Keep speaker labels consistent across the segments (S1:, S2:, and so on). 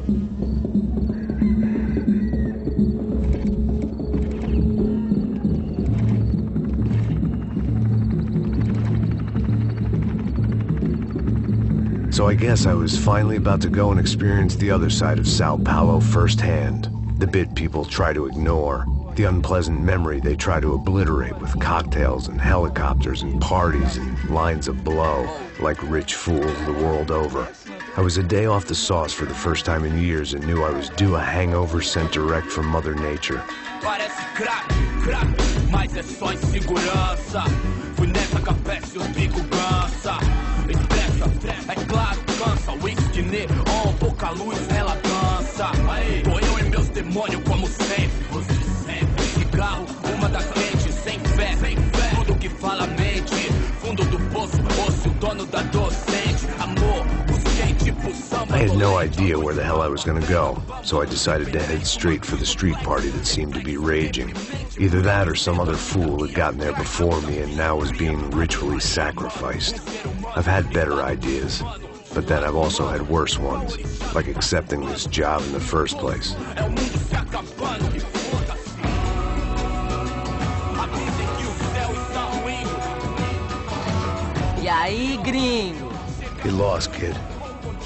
S1: So I guess I was finally about to go and experience the other side of São Paulo firsthand. The bit people try to ignore. The unpleasant memory they try to obliterate with cocktails and helicopters and parties and lines of blow, like rich fools the world over. I was a day off the sauce for the first time in years and knew I was due a hangover sent direct from Mother Nature.
S2: Mas é só insegurança. Fui nessa café se os bico cansa. Estressa, é claro, cansa. Whisky neon, pouca luz, ela dança. Tô eu e meus demônios como sempre. Cigarro, uma das lentes, sem fé. Tudo que fala mente. Fundo do poço, osso, dono da docente. Amor, busquei tipo samba.
S1: I had no idea where the hell I was gonna go, so I decided to head straight for the street party that seemed to be raging. Either that or some other fool had gotten there before me and now was being ritually sacrificed. I've had better ideas, but then I've also had worse ones, like accepting this job in the first place.
S3: E aí, gringo?
S1: Get lost, kid.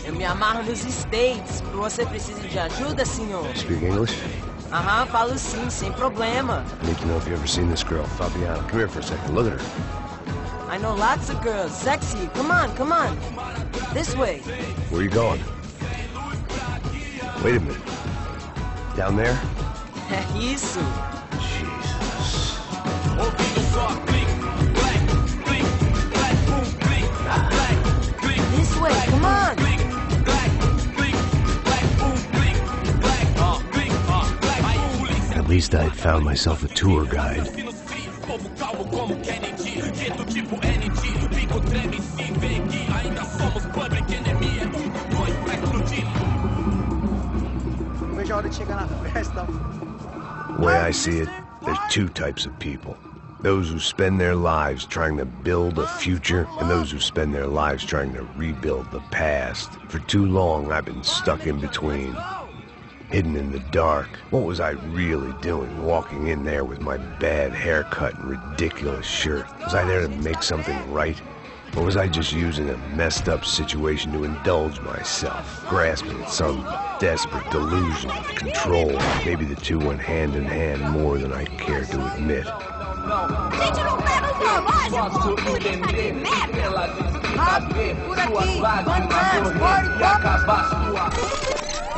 S3: Eu me amarro nos States. Você precisa de ajuda, senhor?
S1: Speak English?
S3: Aham, falo sim, sem problema.
S1: I need to know if you've ever seen this girl, Fabiana. Come here for a second. Look at her.
S3: I know lots of girls. Sexy. Come on, come on. This way.
S1: Where are you going? Wait a minute. Down there?
S3: É isso.
S1: Jesus.
S3: This way, come on.
S1: At least I'd found myself a tour guide. The way I see it, there's two types of people. Those who spend their lives trying to build a future, and those who spend their lives trying to rebuild the past. For too long, I've been stuck in between. Hidden in the dark. What was I really doing walking in there with my bad haircut and ridiculous shirt? Was I there to make something right? Or was I just using a messed up situation to indulge myself, grasping at some desperate delusion of control? Maybe the two went hand in hand more than I care to admit.
S4: Gente, não pega o relógio! Turista de merda! Rápido, por aqui!
S2: Ô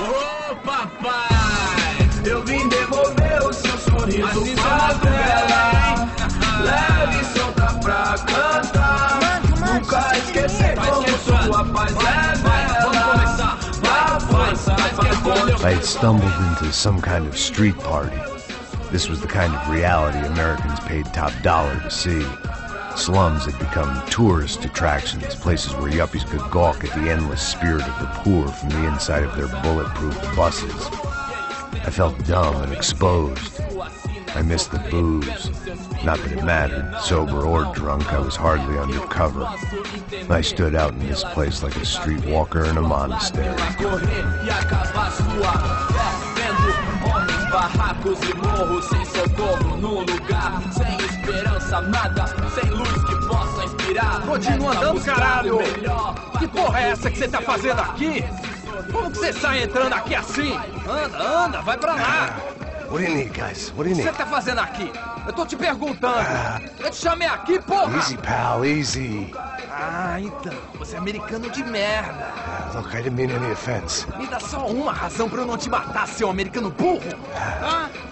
S2: papai, eu vim devolver o seu sorriso pra tela. Leve e solta pra cantar. Nunca esquecer como sua paz é bela.
S1: I had stumbled into some kind of street party. This was the kind of reality Americans paid top dollar to see. Slums had become tourist attractions, places where yuppies could gawk at the endless spirit of the poor from the inside of their bulletproof buses. I felt dumb and exposed. I missed the booze. Not that it mattered. Sober or drunk, I was hardly undercover. I stood out in this place like a streetwalker in a monastery.
S2: Barracos e morros sem socorro num lugar sem esperança, nada, sem luz que possa inspirar.
S5: Continua andando, caralho! Que porra é essa que você tá fazendo aqui? Como que você sai entrando aqui assim? Anda, anda, vai pra lá!
S1: What do you need, guys? What do you
S5: O que
S1: need?
S5: você tá fazendo aqui? Eu tô te perguntando. Eu te chamei aqui, porra!
S1: Easy, pal, easy.
S5: Ah, então, você é americano de merda.
S1: Look, I didn't mean any offense.
S5: Me dá só uma razão pra eu não te matar, seu americano burro.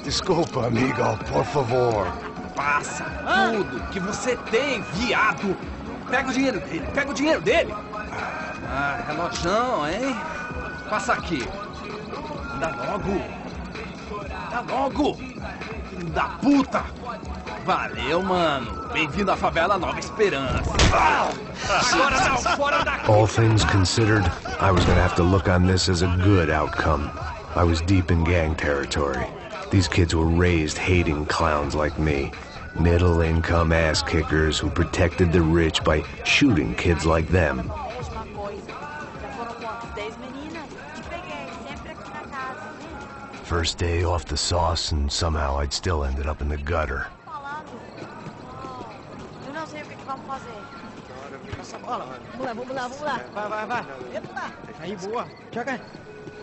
S1: Desculpa, amigo, por favor.
S5: Passa tudo que você tem, viado. Pega o dinheiro dele, pega o dinheiro dele. Ah, relojão, hein? Passa aqui. Dá logo. Dá logo. Filho da puta. Valeu, mano. Bem-vindo à favela Nova Esperança. Agora não, fora daqui.
S1: All things considered, I was gonna have to look on this as a good outcome. I was deep in gang territory. These kids were raised hating clowns like me. Middle-income ass-kickers who protected the rich by shooting kids like them. First day off the sauce, and somehow I'd still ended up in the gutter.
S3: Eu não sei o que vamos fazer.
S6: Passa a bola. Vamos lá. Vai. Eita. Aí, boa. Joga.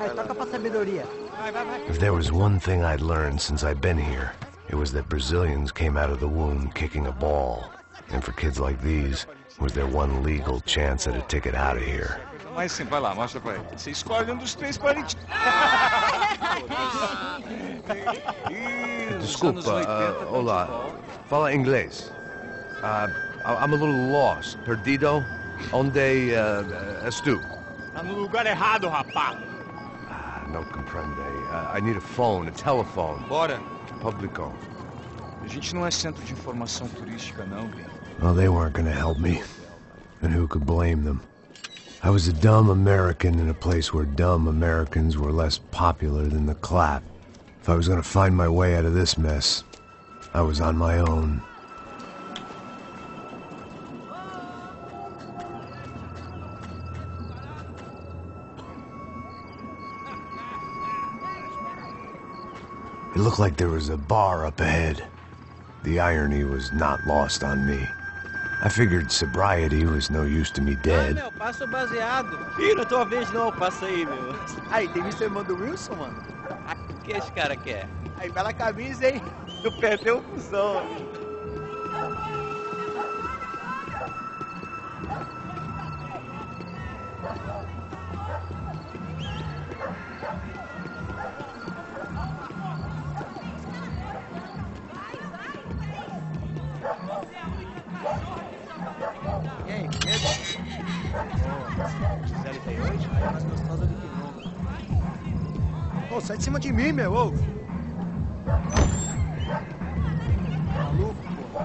S6: Aí, toca pra sabedoria. Vai.
S1: If there was one thing I'd learned since I'd been here, it was that Brazilians came out of the womb kicking a ball. And for kids like these, was their one legal chance at a ticket out of here.
S7: Mas sim, vai lá, mostra pra ele. Você escolhe um dos três para gente.
S1: Desculpa, olá. Fala inglês. I'm a little lost. Perdido? Onde és tu?
S8: Tá no lugar errado, rapaz.
S1: Não compreende. I need a phone, a telephone.
S7: Bora.
S1: Publico.
S7: A gente não é centro de informação turística, não, Vini.
S1: Well, they weren't gonna help me. And who could blame them? I was a dumb American in a place where dumb Americans were less popular than the clap. If I was gonna find my way out of this mess, I was on my own. It looked like there was a bar up ahead. The irony was not lost on me. I figured sobriety was no use to me dead.
S6: Meu, passa o baseado.
S8: Ih, não é tua vez não, passa aí, meu.
S6: Aí, tem visto a irmã do Wilson, mano?
S8: O que esse cara quer?
S6: Aí, bela camisa, hein? Tu perdeu o fusão. E aí, medo? Gisele tem hoje? Aí é mais gostosa do que nunca. Ô, sai de cima de mim, meu, ô! Maluco, pô.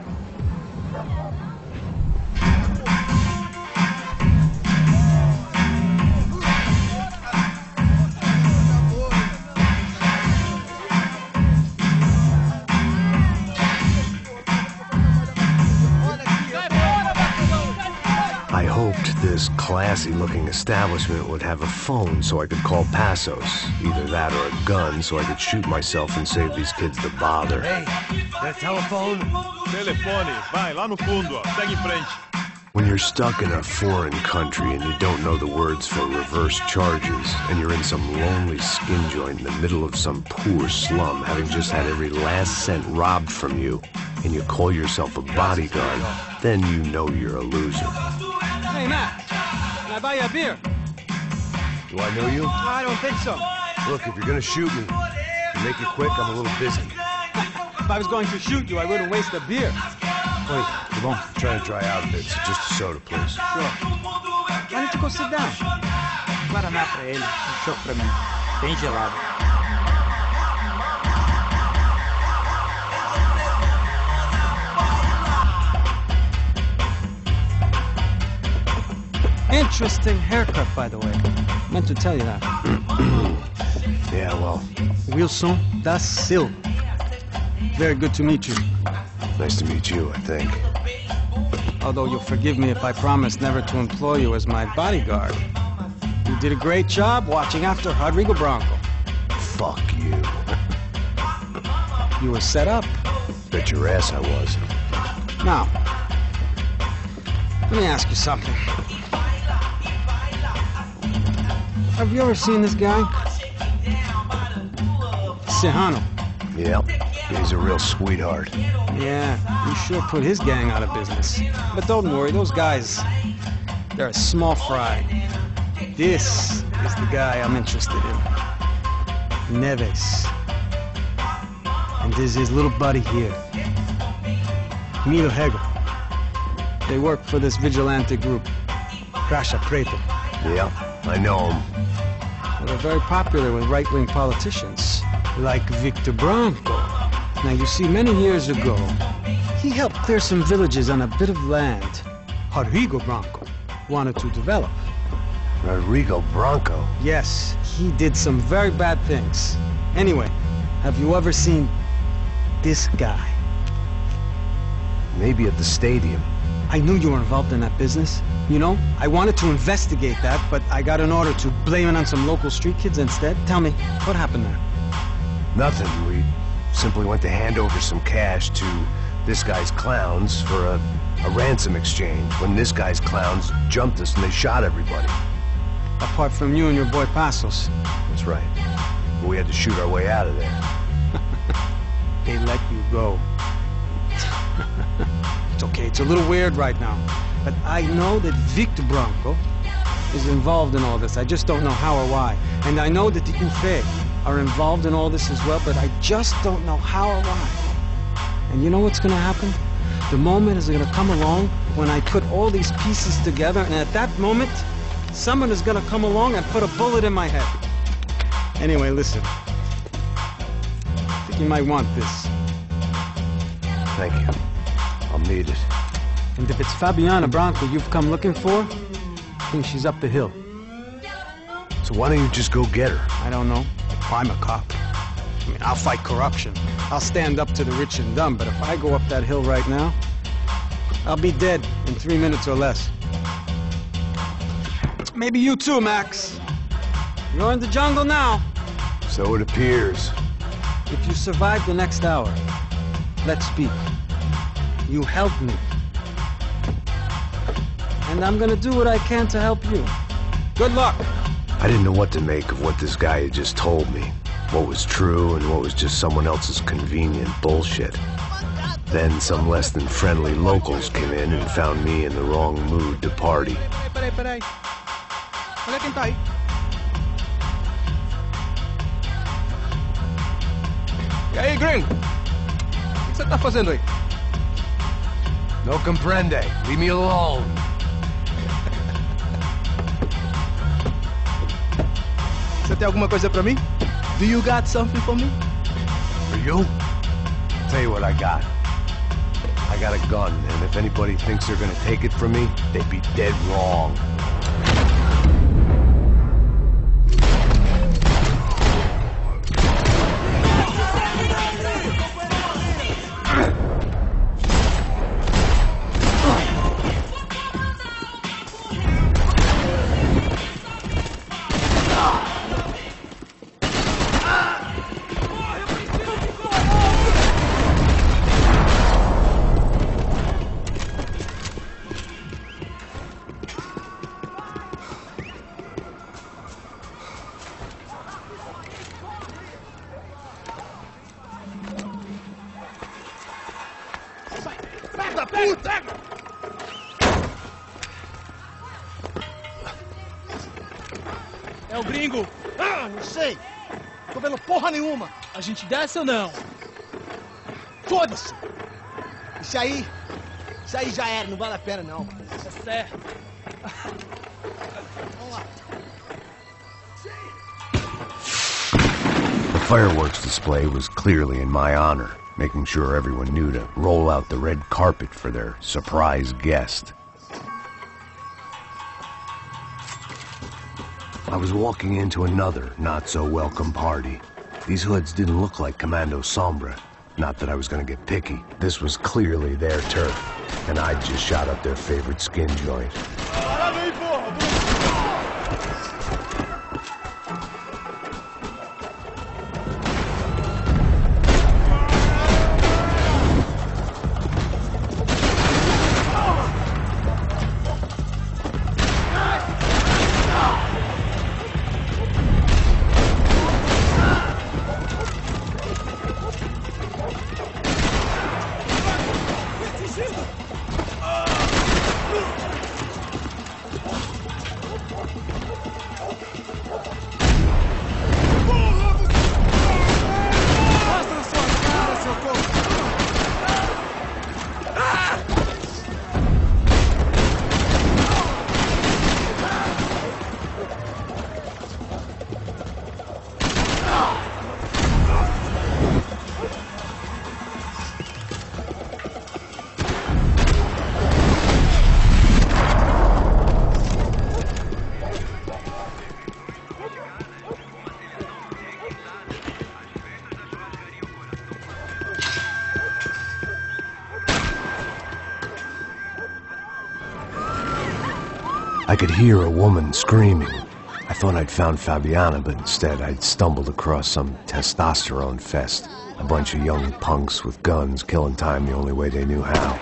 S1: I hoped this classy-looking establishment would have a phone so I could call Passos. Either that or a gun so I could shoot myself and save these kids the bother. Hey, that telephone?
S8: Telefone, vai, lá no fundo, ó. Segue em frente.
S1: When you're stuck in a foreign country and you don't know the words for reverse charges, and you're in some lonely skin joint in the middle of some poor slum, having just had every last cent robbed from you, and you call yourself a bodyguard, then you know you're a loser.
S6: Hey, Matt, can I buy you a beer?
S1: Do I know you?
S6: I don't think so.
S1: Look, if you're gonna shoot me, make it quick, I'm a little busy.
S6: If I was going to shoot you, I wouldn't waste a beer.
S1: Wait, come on. I'm trying to dry out a bit, so just a soda, please.
S6: Sure. Why don't you go sit down? Guaraná pra ele, chopp pra mim. Bem gelado. Interesting haircut, by the way. Meant to tell you that.
S1: Yeah, well,
S6: Wilson da Silva. Very good to meet you.
S1: nice to meet you, I think.
S6: Although you'll forgive me if I promise never to employ you as my bodyguard. You did a great job watching after Rodrigo Branco.
S1: Fuck you.
S6: You were set up.
S1: Bet your ass I was.
S6: Now, let me ask you something. Have you ever seen this guy? Serrano.
S1: Yep, he's a real sweetheart.
S6: Yeah, you sure put his gang out of business. But don't worry, those guys, they're a small fry. This is the guy I'm interested in. Neves. And this is his little buddy here. Milo Hegel. They work for this vigilante group, Caixa Preta.
S1: Yep, I know him.
S6: Well, they're very popular with right-wing politicians, like Victor Branco. Now, you see, many years ago, he helped clear some villages on a bit of land Rodrigo Branco wanted to develop.
S1: Rodrigo Branco?
S6: Yes, he did some very bad things. Anyway, have you ever seen this guy?
S1: Maybe at the stadium.
S6: I knew you were involved in that business. You know, I wanted to investigate that, but I got an order to blame it on some local street kids instead. Tell me, what happened there?
S1: Nothing. We simply went to hand over some cash to this guy's clowns for a ransom exchange when this guy's clowns jumped us and they shot everybody.
S6: Apart from you and your boy Passos.
S1: That's right. But we had to shoot our way out of there.
S6: They let you go. It's okay, it's a little weird right now. But I know that Victor Branco is involved in all this. I just don't know how or why. And I know that the UFE are involved in all this as well, but I just don't know how or why. And you know what's gonna happen? The moment is gonna come along when I put all these pieces together, and at that moment, someone is gonna come along and put a bullet in my head. Anyway, listen. I think you might want this.
S1: Thank you. I'll need it.
S6: And if it's Fabiana Branco you've come looking for, I think she's up the hill.
S1: So why don't you just go get her?
S6: I don't know. I'm a cop. I mean, I'll fight corruption. I'll stand up to the rich and dumb, but if I go up that hill right now, I'll be dead in 3 minutes or less. Maybe you too, Max. You're in the jungle now.
S1: So it appears.
S6: If you survive the next hour, let's speak. You help me. And I'm gonna do what I can to help you. Good luck.
S1: I didn't know what to make of what this guy had just told me. What was true and what was just someone else's convenient bullshit. Then some less than friendly locals came in and found me in the wrong mood to party.
S9: Peraí. Olha quem tá aí. E aí, gringo? O que você tá fazendo aí?
S1: No comprende. Leave me alone.
S9: Você tem alguma coisa pra mim? Do you got something for me?
S1: For you? Tell you what I got. I got a gun, and if anybody thinks they're gonna take it from me, they'd be dead wrong.
S9: É o gringo.
S10: Ah, não sei. Tô vendo porra nenhuma.
S9: A gente desce ou não?
S10: Foda-se. Isso aí já era, não vale a pena não.
S9: Tá certo.
S10: Vamos lá.
S1: The fireworks display was clearly in my honor, making sure everyone knew to roll out the red carpet for their surprise guest. I was walking into another not-so-welcome party. These hoods didn't look like Commando Sombra. Not that I was gonna get picky. This was clearly their turf, and I'd just shot up their favorite skin joint. I could hear a woman screaming. I thought I'd found Fabiana, but instead I'd stumbled across some testosterone fest. A bunch of young punks with guns killing time the only way they knew how.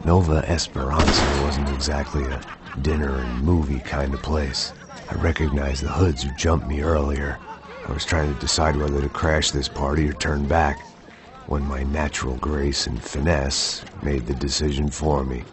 S1: Nova Esperanza wasn't exactly a dinner and movie kind of place. I recognized the hoods who jumped me earlier. I was trying to decide whether to crash this party or turn back, when my natural grace and finesse made the decision for me.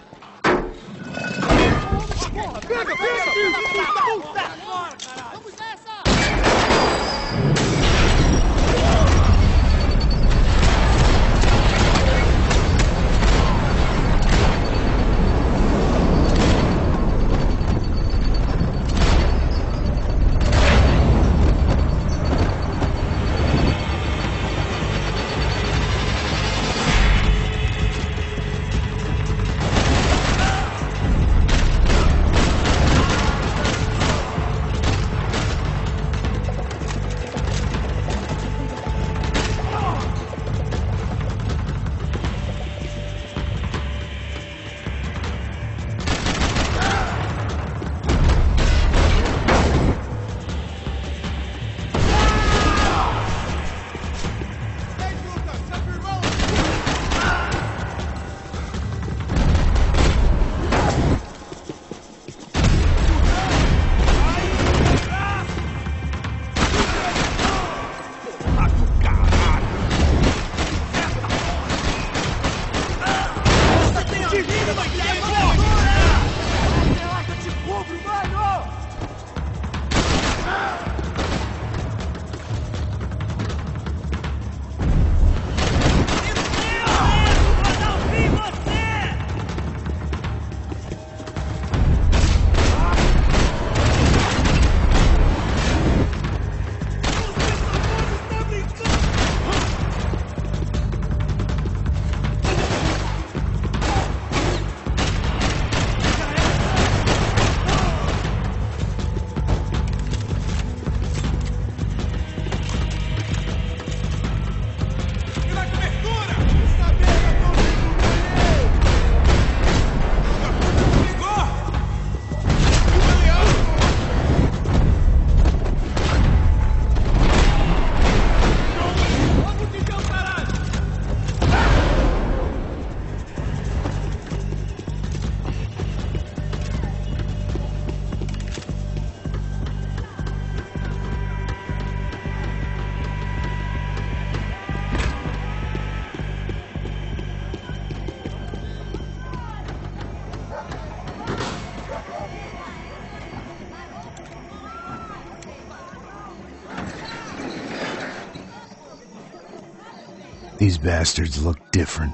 S1: These bastards looked different,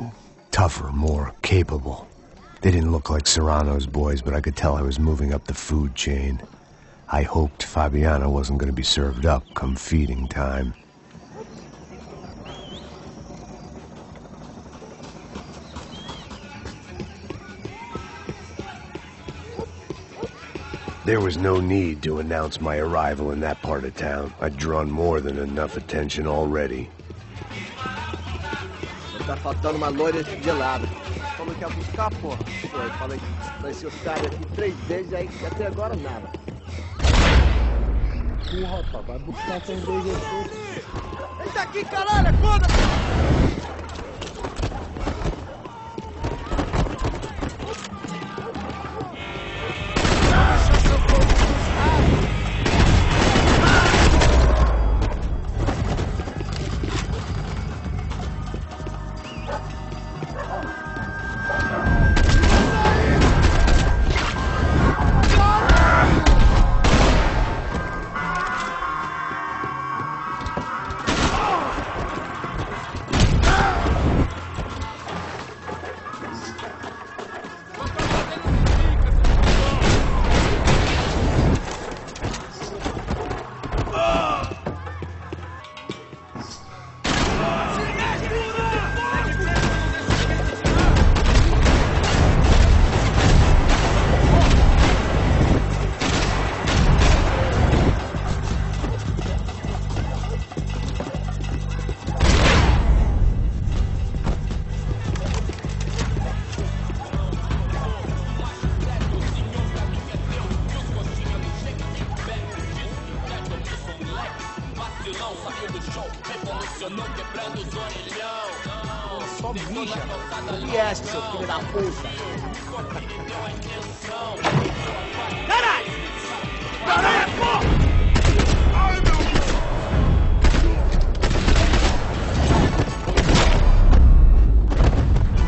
S1: tougher, more capable. They didn't look like Serrano's boys, but I could tell I was moving up the food chain. I hoped Fabiana wasn't going to be served up come feeding time. There was no need to announce my arrival in that part of town. I'd drawn more than enough attention already.
S10: Tá faltando uma loira gelada. Falou que ia buscar, porra. Foi, falei que vai ser otário aqui 3 vezes, aí até agora nada. Porra, rapaz, vai buscar cerveja aqui. Eita aqui, caralho, acorda!
S2: vacilão, saiu do show, revolucionou, quebrando os orelhão.
S5: Só mija.
S10: O que é, seu filho da puta?
S2: Caralho! Caralho, porra!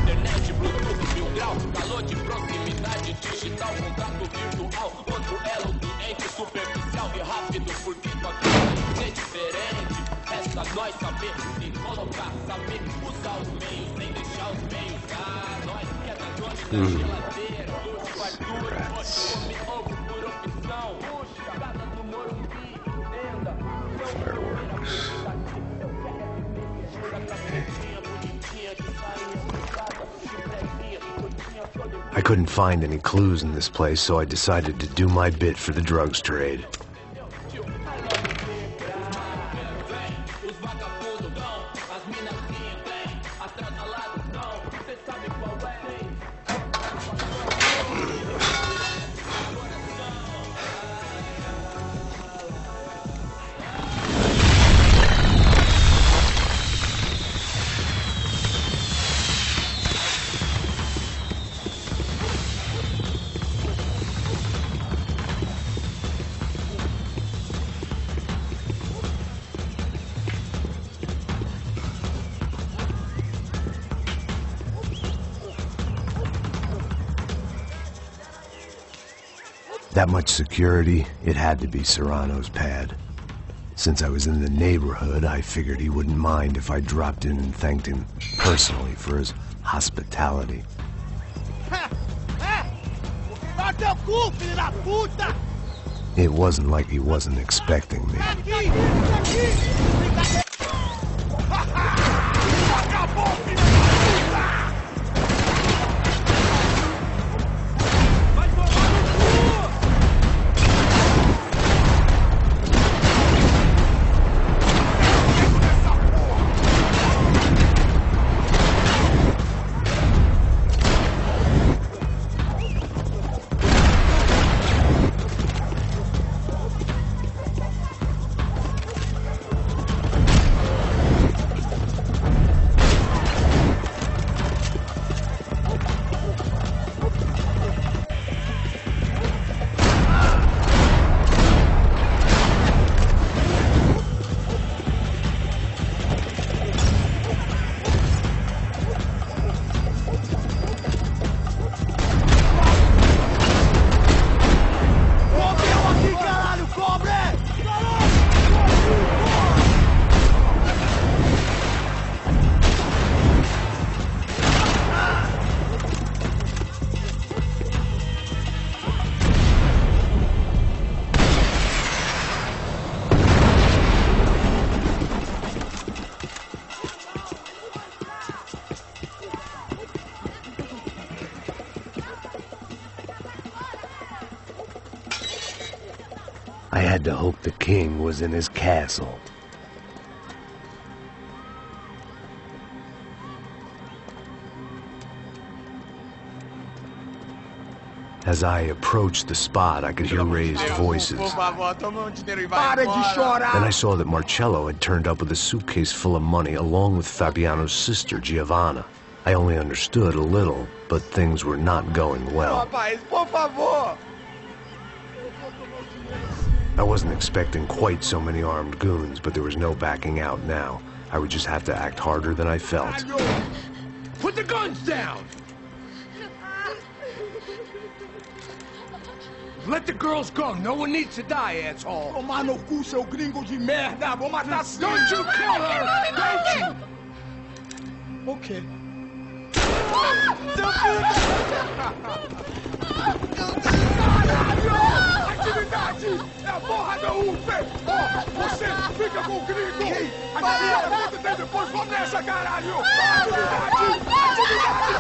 S2: Internet, Bluetooth, 1000 graus, calor de proximidade digital, contato virtual, outro elo entre superficial e rápido, porque tua vida é diferente. Resta nós saber se colocar, saber usar os meios, sem deixar os meios. Nós que é da zona da geladeira, luxo, fartura, come ovo por opção. Puxa, casa do Morumbi, tenda,
S1: I couldn't find any clues in this place, so I decided to do my bit for the drugs trade. That much security, it had to be Serrano's pad. Since I was in the neighborhood, I figured he wouldn't mind if I dropped in and thanked him personally for his hospitality. It wasn't like he wasn't expecting me. I had to hope the king was in his castle. As I approached the spot, I could hear raised voices. Then I saw that Marcello had turned up with a suitcase full of money along with Fabiano's sister, Giovanna. I only understood a little, but things were not going well. I wasn't expecting quite so many armed goons, but there was no backing out now. I would just have to act harder than I felt.
S2: Put the guns down! Let the girls go. No one needs to die, asshole.
S11: Tomar no cu, seu gringo de merda. Vou matar sim.
S2: Don't you kill her! Don't you?
S11: Ok.
S2: Seu filho! Atividade! É a porra da UP! Você fica com o gringo! A galera tem depois começa, caralho! Atividade! Atividade!